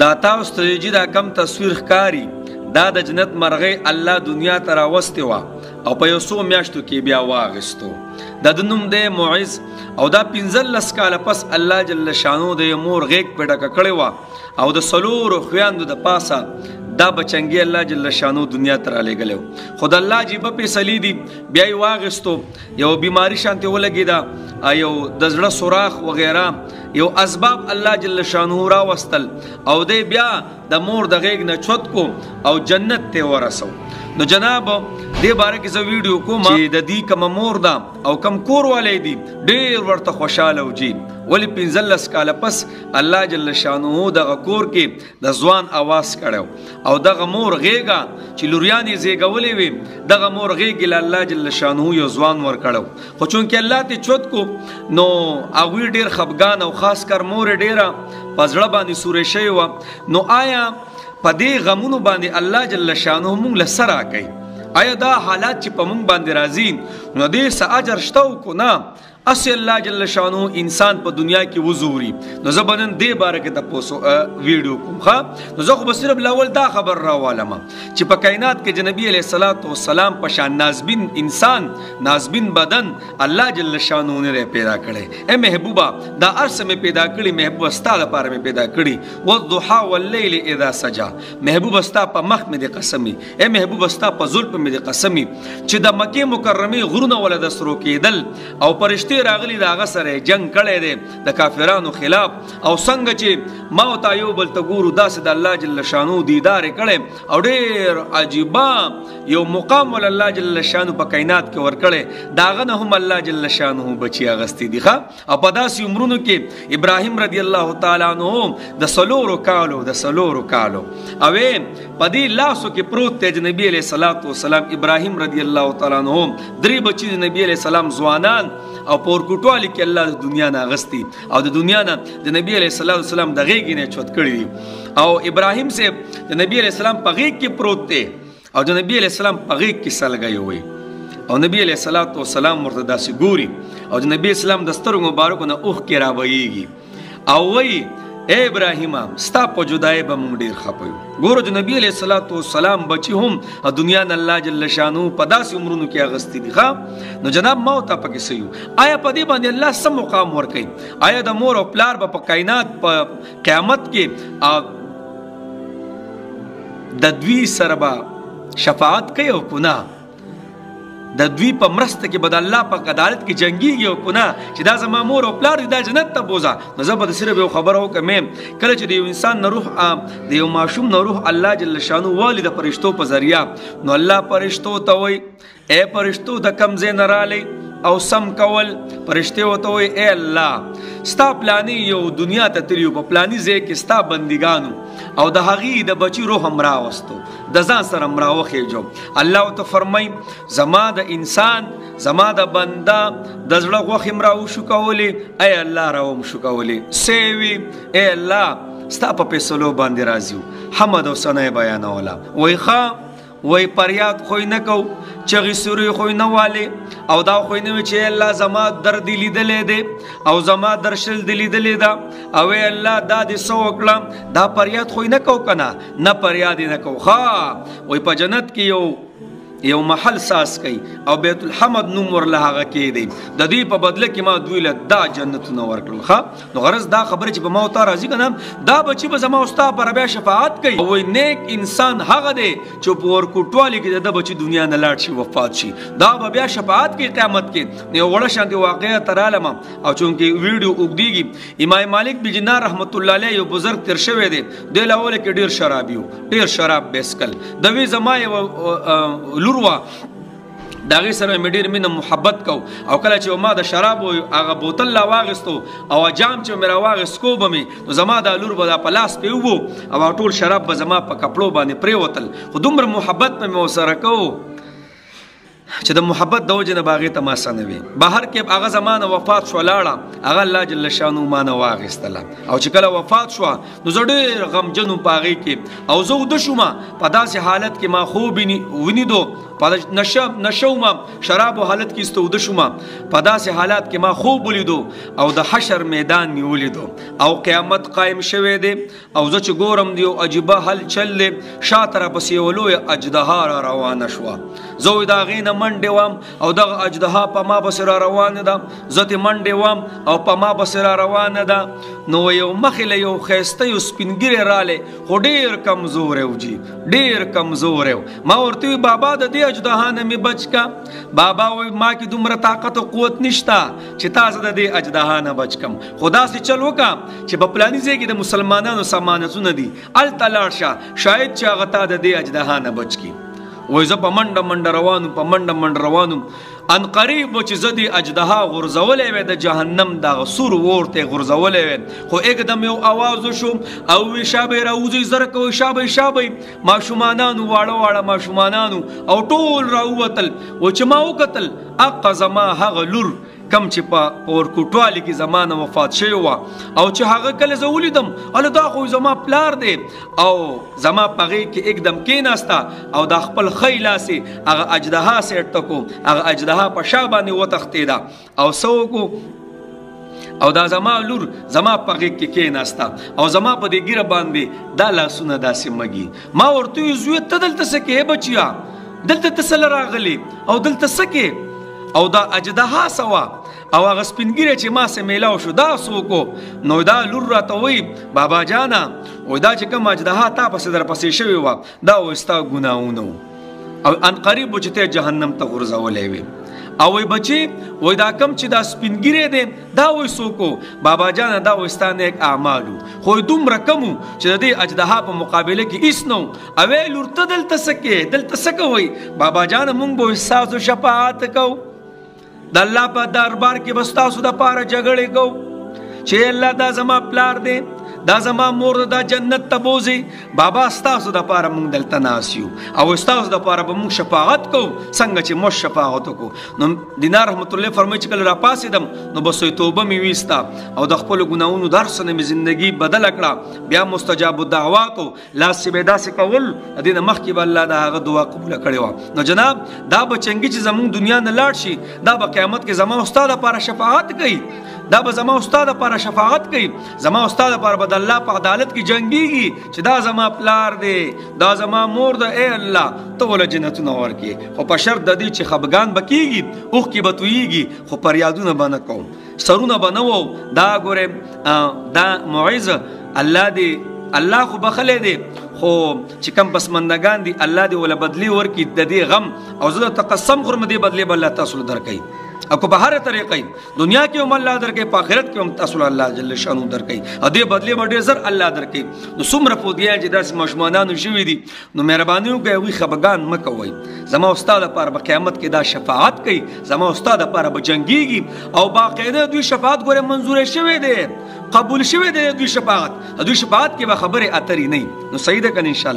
دا تاسو ته چې دا کم تصویر ښکاري دا د جنت مرغۍ الله دنیا ته راوستې وه او په یو څو میاشتو کې بیا واغستو. د ده نوم دی معز او دا 15 کاله پس الله جل شانو د یو مور غیږ په ډکه کړې وه او د څلورو خویندو د پاسه دا بچنګي الله جل شانو دنیا ته رالیږلی خو د الله عجیبه فیصلې دي. بیا یې واغستو، یو بیماري شانتې ولګېده، یو د زړه سوراخ وغیره یو اسباب الله جل شانو راوستل او دی بیا د مور د غیږ نه چوت کو او جنت ته ورسو. نو جناب دې باره کې زه ویډیو کوم چې د دې کومه مور ده او کم کور والی دي ډېر ورته خوشحاله وجي ولې 15 کاله پس الله جل شانو دغه کور کې د ځوان اواز کړو او دغه مور غیږه چې لوریانې زیږولې وي دغه مور غیږې له الله جل شانو یو ځوان ورکړو. خو چونکې الله ته چوت کو نو هغوی ډېر خفګان او خاص کر مور ډېره په زړه باندې سورې شوې وه. نو آیا په دې غمونو باندې الله جل شانو موږ له څه راکوي؟ آیا دا حالات چې په موږ باندې راځي نو دې څه اجر شته او که نه؟ اسی الله جل شانو انسان په دنیا کې وزوري. نو زه به نن دې باره کې تاسو ویډیو کوم ښه. نو زه خو به صرف لاول دا خبر راوالم چې په کائنات کې نبی علیه الصلاة والسلام په شان نازبین انسان نازبین بدن الله جل شانو نه پیدا کړی. ای محبوبه دا هر څه مې پیدا کړي محبوبه ستا لپاره مې پیدا کړي. والضحی واللیل اذا سجا محبوبه ستا په مخ مې د قسمي، ای محبوبه ستا په زلف مې د قسمي چې د مکې مکرمې غرونه ولا د سرو کېدل او فرشتې راغلی د هغه سره جنگ کړی دی د کافرانو خلاف او څنګه چې ما او تا یو بل ته ګورو داسې د الله جل شانو دیدار یې کړی او ډېر عجیبه یو مقام ول الله جل شانو په کائنات کې ورکړی د هغه نه هم الله جل شانو بچي اغستی دي ښه. او په داسې عمرونو کې ابراهیم رضی الله تعالی عنه د څلورو کالو او په دې لاسو کې پروت دی نبی علیه الصلاة والسلام ابراهیم رضی الله تعالی عنه 3 بچي د نبی علیه السلام ځوانان او پورکوټوالی کې الله د دنیا نه اغستی او د دنیا نه د نبی علیه الصلاة والسلام د غیږې نه چوت کړي دي او ابراهیم صاحب د نبی علیه السلام په غیږ کې پروت دی او د نبی علیه السلام په غیږ کې سلګی وي او نبی علیه الصلاة والسلام ورته داسې ګوري او د نبی اسلام د سترګو مبارکو نه اوښکې رابهیږي او وایي اے ابراهیم ستا په جدای به موږ ډېر خفه یو. ګورو د نبی علیه الصلاة والسلام بچي هم دنیا نه الله جل شانو په داسې عمرونو کې اغستی دي ښه. نو جناب ما ورته پکې څه یو؟ آیا په دې باندې الله څه مقام ورکوي؟ آیا د مور او پلار به په کائنات په قیامت کې د دوی سره به شفاعت کوي او که نه؟ د دوی په مرسته کې به د الله په عدالت کې جنګیږي او که نه چې دا زما مور او پلار دي دا جنت ته بوځه؟ نو زه به صرف یو خبره وکړم کله چې د یو انسان نه روح د یو ماشوم نه روح الله جل شانو والي د فرشتو په ذریعه نو الله فرشتو ته وایي ای فرشتو د کوم ځای نه رالی او سم کول. فرشتې ورته وایي ای الله ستا پلاني یو دنیا ته تللي په پلاني ځای کې ستا بندګانو او د هغې د بچي روح هم راوستو د ځان سره هم راوخېجو. الله ورته فرمایي زما د انسان زما د بنده د زړه غوښې هم راوشو کولې ای الله راوم شو کولې سیوي ای الله ستا په فیصلو باندې راضي یو. حمد او ثنا یې بیانوله وایي ښه وای پریاد خوی نه کو چغې سوري خوی نه والي او دا خوی نه وي چې الله زما درد لیدلی دی او زما درشل دی لیدلی ده او ای الله دا دې څه وکړم دا پریاد خوی نه کو که نه پریاد یې نه کو ښه. وای په جنت کې یو محل ساس کوي او بیت الحمد نوم ورله هغه کې دی د دوی په بدله کې ما دوی له دا جنتونه ورکړل ښه. نو غرض دا خبره چې په ما او تا راځي که نه دا بچي به زما او ستا پر بیا شفاعت کوي. وایي نیک انسان هغه دی چې په ورکوټوالي کې د بچي دنیا نه لاړ شي وفات شي دا به بیا شفاعت کوي قیامت کې. یو وړه شانتې واقعه ته رالم او چونکې ویډیو اوږدېږي امام مالک بجنار رحمت الله علیه یو بزرګ تېر شوی دی دی له اوله کې ډېر شرابي و ډېر شراب به څکل د وی زما یو وا د هغې سره مې ډېر مینه محبت کو او کله چې ما د شرابو هغه بوتل لا واغېستو او جام چې مې راواغېست کو به مې نو زما دا لور به دا په لاس پې وبو او ټول شراب به زما په کپړو باندې پرېوتل خو دومره محبت به مې ورسره کوو چې د محبت د وجې نه به هغې ته ما څه نه وي. بهر کې هغه زما نه وفات شوه لاړه هغه الله جل شانو ما نه واخېستله او چې کله وفات شوه نو زه ډېر غمجن وم په هغې کې او زه اوده شوم په داسې حالت کې ما خوب ولیدو په نشو ما شراب حالت کې استوده شوم په داسې حالات کې ما خوب ولیدو او د حشر میدان می ولیدو او قیامت قائم شوه دی او زه چې ګورم دی عجیبه حل چل دی شاته پسې یو لوی اژدها را روانه شوه زه د هغې نه منډې وم او دغه اژدها په ما پسې را روانه ده زه ترې منډې وم او په ما پسې را روانه ده نو یو مخې له یو ښایسته یو سپین ږیری رالی خو ډېر کمزوری و جي ډېر کمزوری و ما ورته وی بابا د دې اژدها نه مې بچ کا بابا وی ما کې دومره طاقت او قوت نشته چې تاسو د دې اژدها نه بچ کم خو داسې چل وکړه چې په پلاني ځای کې د مسلمانانو سامانتونه دي هلته لاړ شه شاید چې هغه تا د دې اژدها نه بچ کړي وایي زه په منډه منډه روان په منډه منډه روان ان قریب چې زه دې اژدها غورځولی وی د جهنم دغه سور اور ته غورځولی وی خو اکدم یو آواز وشو او وی شابه راوځئ زر کوئ شابه شابه ماشومانانو واړه واړه ماشومانانو او ټول راووتل و چې ما وکتل اقه زما هغه لور کم چې په ورکوټوالي کې زمانه وفات شوی وه او چې هغه کله زه ولیدم هله دا خو زما پلار دی او زما په غېږ کې اکدم کېناسته او دا خپل ښی لاسې هغه اژدها سیټ ته کو هغه اژدها په شا باندې وتښتېده او څه وکړو او دا زما لور زما په غېږ کې کېناسته او زما په دې ږیره باندې دا لاسونه داسې مږي ما ورته وویل زویه ته دلته څه کوې بچیا دلته ته څه راغلې او دلته څه کوې او دا اژدها سوا او هغه سپین ږیری چې ما سره میلاو شو دا څوک نو دا لور راته وایي بابا جانه وایي دا چې کوم اژدها تا پسې درپسې شوې وه دا وایي ستا ګناهونه او ان قریب چې ته جهنم ته غورځولی وي او وایي بچې وایي دا کم چې دا سپین ږیری دی دا وایي څوک بابا جانه دا وایي ستا نیک اعمالو خو دومره کم چې د دې اژدها په مقابله کې هېڅ نه و او ویې لور ته دلته څه کوې دلته څه کوئ بابا جانه موږ به ستاسو شفاعت کوو د الله په دربار کې به ستاسو دپاره جګړې کوو چې الله دا زما پلار دی دا زما مور دا جنت ته بوځي بابا ستاسو دپاره موږ دلته ناست یو او ستاسو دپاره به موږ شفاعت کوو څنګه چې موږ شفاعت وکړو نو دینار رحمت الله فرمایي چې کله راپاڅېدم نو بس توبه مې ویسته او د خپلو ګناهونو د هر څه نه مې زندګي بدله کړه بیا مستجاب الدعواتو لاس چې به یې داسې کول د دې نه مخکې به الله د هغه دعا قبوله کړې وه نو جناب دا به چنګي چې زموږ دنیا نه لاړ شي دا به قیامت کې زما او ستا دپاره شفاعت کوي دا به زما او ستا دپاره شفاعت کوي زما او ستا دپاره به د الله په عدالت کې جنګېږي چې دا زما پلار دی دا زما مور ده ای الله ته وله جنتونه ورکړې خو په شرط د دې چې خفګان به کېږي اوښکې به تویېږي خو فریادونه به نه کوم سرونه به نه وو دا ګورې دا معیز الله دې الله خو بخلی دی خو چې کم پسماندګان دي الله دې وله بدلي ورکړي د دې غم او زه درته قسم خورم دې بدلې به الله تاسو له درکوي او که په هره طریقې دنیا کې هم الله درکوي په آخرت کې هم تاسو له الله جل شانو درکوي او دې بدلې به ډېر زر الله درکوي نو څومره فودیان چې داسې ماشومانانو شوي دي نو مهرباني وکړئ هغوی خفګان مه کوئ زما او ستا دپاره به قیامت کې دا شفاعت کوي زما او ستا دپاره به جنګېږي او باقاعده دوی شفاعت ګورې منظوری شوی دی قبول شوی دی دوی شفاعت کې به خبرې اترې نه وي نو صحیح ده که نه انشاءالله